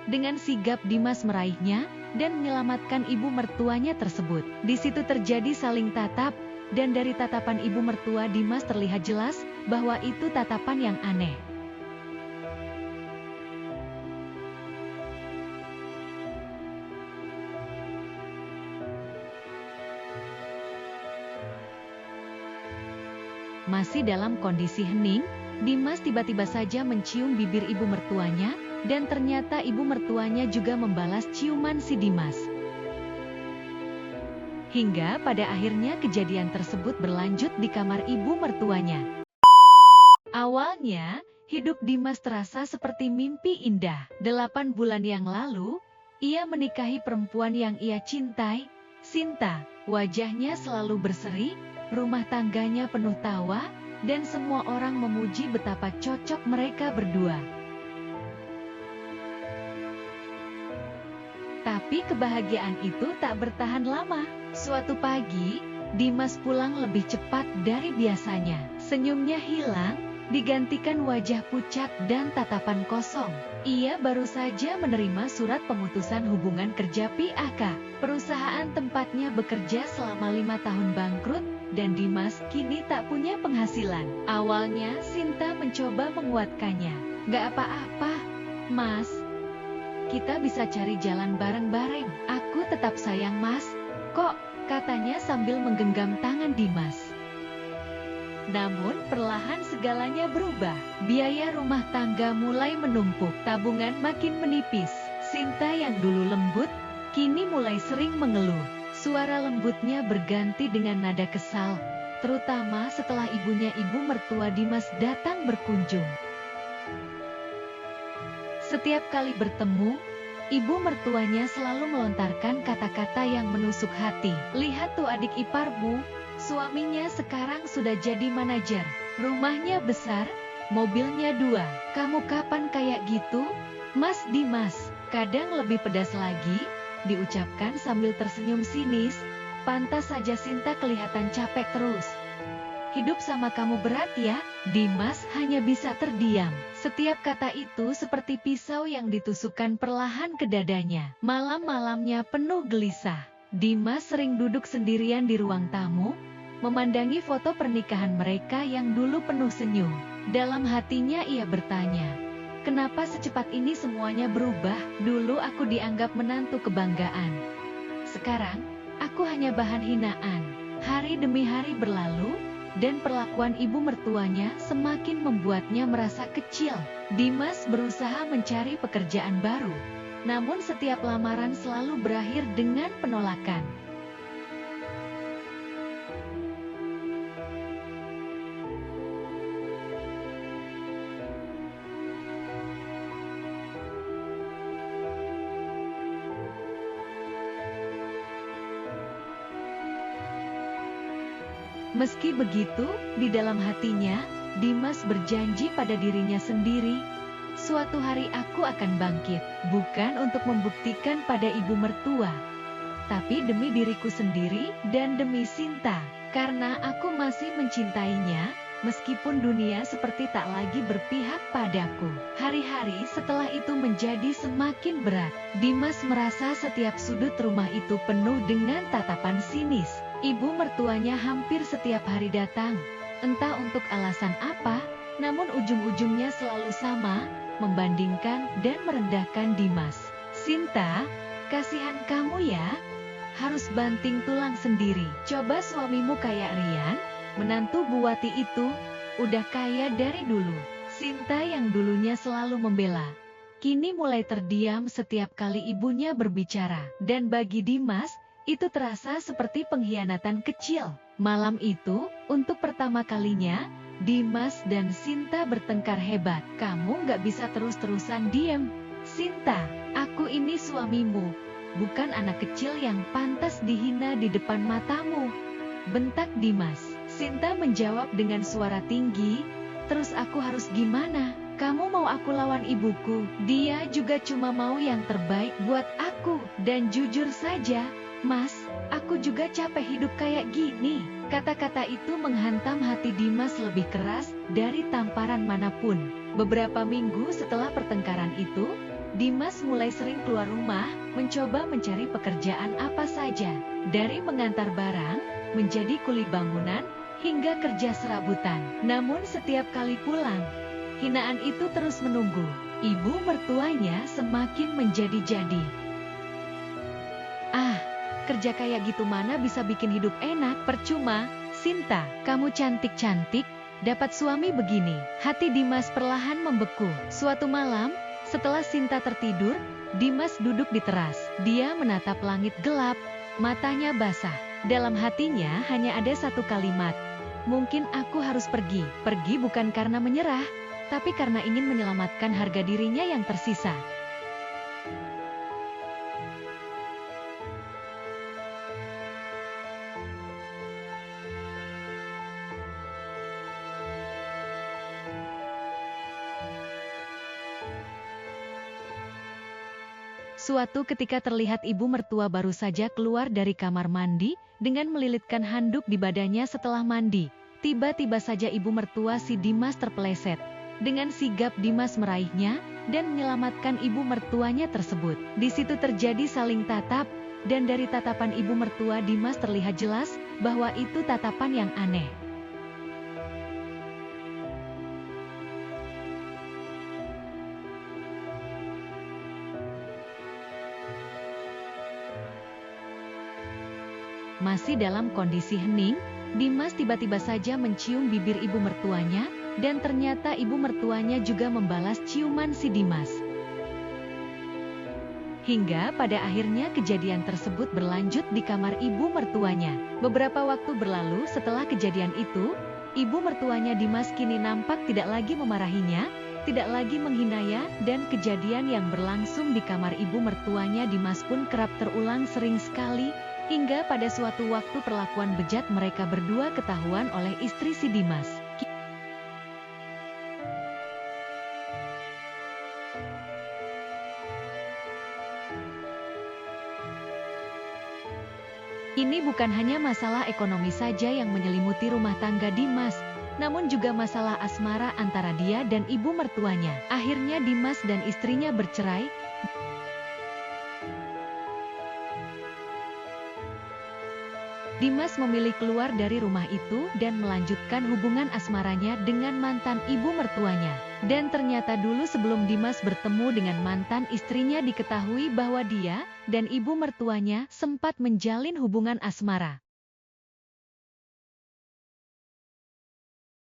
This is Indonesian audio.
Dengan sigap Dimas meraihnya dan menyelamatkan ibu mertuanya tersebut. Di situ terjadi saling tatap, dan dari tatapan ibu mertua Dimas terlihat jelas bahwa itu tatapan yang aneh. Masih dalam kondisi hening, Dimas tiba-tiba saja mencium bibir ibu mertuanya, dan ternyata ibu mertuanya juga membalas ciuman si Dimas. Hingga pada akhirnya kejadian tersebut berlanjut di kamar ibu mertuanya. Awalnya, hidup Dimas terasa seperti mimpi indah. 8 bulan yang lalu, ia menikahi perempuan yang ia cintai, Sinta. Wajahnya selalu berseri, rumah tangganya penuh tawa, dan semua orang memuji betapa cocok mereka berdua. Tapi kebahagiaan itu tak bertahan lama. Suatu pagi, Dimas pulang lebih cepat dari biasanya. Senyumnya hilang, digantikan wajah pucat dan tatapan kosong. Ia baru saja menerima surat pemutusan hubungan kerja PHK. Perusahaan tempatnya bekerja selama 5 tahun bangkrut, dan Dimas kini tak punya penghasilan. Awalnya Sinta mencoba menguatkannya. "Gak apa-apa, Mas. Kita bisa cari jalan bareng-bareng. Aku tetap sayang Mas kok," katanya sambil menggenggam tangan Dimas. Namun perlahan segalanya berubah. Biaya rumah tangga mulai menumpuk, tabungan makin menipis. Sinta yang dulu lembut, kini mulai sering mengeluh. Suara lembutnya berganti dengan nada kesal, terutama setelah ibu mertua Dimas datang berkunjung. Setiap kali bertemu, ibu mertuanya selalu melontarkan kata-kata yang menusuk hati. "Lihat tuh adik ipar Bu, suaminya sekarang sudah jadi manajer. Rumahnya besar, mobilnya 2. Kamu kapan kayak gitu, Mas Dimas?" Kadang lebih pedas lagi, diucapkan sambil tersenyum sinis. Pantas saja Sinta kelihatan capek terus. "Hidup sama kamu berat ya?" Dimas hanya bisa terdiam. Setiap kata itu seperti pisau yang ditusukkan perlahan ke dadanya. Malam-malamnya penuh gelisah. Dimas sering duduk sendirian di ruang tamu, memandangi foto pernikahan mereka yang dulu penuh senyum. Dalam hatinya ia bertanya, "Kenapa secepat ini semuanya berubah? Dulu aku dianggap menantu kebanggaan. Sekarang, aku hanya bahan hinaan." Hari demi hari berlalu, dan perlakuan ibu mertuanya semakin membuatnya merasa kecil. Dimas berusaha mencari pekerjaan baru, namun setiap lamaran selalu berakhir dengan penolakan. Meski begitu, di dalam hatinya, Dimas berjanji pada dirinya sendiri, "Suatu hari aku akan bangkit, bukan untuk membuktikan pada ibu mertua, tapi demi diriku sendiri dan demi Sinta. Karena aku masih mencintainya, meskipun dunia seperti tak lagi berpihak padaku." Hari-hari setelah itu menjadi semakin berat. Dimas merasa setiap sudut rumah itu penuh dengan tatapan sinis. Ibu mertuanya hampir setiap hari datang, entah untuk alasan apa, namun ujung-ujungnya selalu sama, membandingkan dan merendahkan Dimas. "Sinta, kasihan kamu ya, harus banting tulang sendiri. Coba suamimu kayak Rian, menantu Buwati itu, udah kaya dari dulu." Sinta yang dulunya selalu membela, kini mulai terdiam setiap kali ibunya berbicara. Dan bagi Dimas, itu terasa seperti pengkhianatan kecil. Malam itu, untuk pertama kalinya, Dimas dan Sinta bertengkar hebat. "Kamu gak bisa terus-terusan diem, Sinta. Aku ini suamimu, bukan anak kecil yang pantas dihina di depan matamu," bentak Dimas. Sinta menjawab dengan suara tinggi, "Terus aku harus gimana? Kamu mau aku lawan ibuku? Dia juga cuma mau yang terbaik buat aku. Dan jujur saja, Mas, aku juga capek hidup kayak gini." Kata-kata itu menghantam hati Dimas lebih keras dari tamparan manapun. Beberapa minggu setelah pertengkaran itu, Dimas mulai sering keluar rumah, mencoba mencari pekerjaan apa saja. Dari mengantar barang, menjadi kuli bangunan, hingga kerja serabutan. Namun setiap kali pulang, hinaan itu terus menunggu. Ibu mertuanya semakin menjadi-jadi. Ah, kerja kayak gitu mana bisa bikin hidup enak? Percuma, Sinta, kamu cantik-cantik, dapat suami begini. Hati Dimas perlahan membeku. Suatu malam, setelah Sinta tertidur, Dimas duduk di teras. Dia menatap langit gelap, matanya basah. Dalam hatinya hanya ada satu kalimat. Mungkin aku harus pergi. Pergi bukan karena menyerah, tapi karena ingin menyelamatkan harga dirinya yang tersisa. Suatu ketika terlihat ibu mertua baru saja keluar dari kamar mandi, dengan melilitkan handuk di badannya setelah mandi. Tiba-tiba saja ibu mertua si Dimas terpeleset. Dengan sigap Dimas meraihnya, dan menyelamatkan ibu mertuanya tersebut. Di situ terjadi saling tatap, dan dari tatapan ibu mertua Dimas terlihat jelas, bahwa itu tatapan yang aneh. Masih dalam kondisi hening, Dimas tiba-tiba saja mencium bibir ibu mertuanya, dan ternyata ibu mertuanya juga membalas ciuman si Dimas. Hingga pada akhirnya kejadian tersebut berlanjut di kamar ibu mertuanya. Beberapa waktu berlalu setelah kejadian itu, ibu mertuanya Dimas kini nampak tidak lagi memarahinya, tidak lagi menghinanya, dan kejadian yang berlangsung di kamar ibu mertuanya Dimas pun kerap terulang sering sekali, hingga pada suatu waktu perlakuan bejat mereka berdua ketahuan oleh istri si Dimas. Ini bukan hanya masalah ekonomi saja yang menyelimuti rumah tangga Dimas, namun juga masalah asmara antara dia dan ibu mertuanya. Akhirnya Dimas dan istrinya bercerai. Dimas memilih keluar dari rumah itu dan melanjutkan hubungan asmaranya dengan mantan ibu mertuanya. Dan ternyata dulu sebelum Dimas bertemu dengan mantan istrinya diketahui bahwa dia dan ibu mertuanya sempat menjalin hubungan asmara.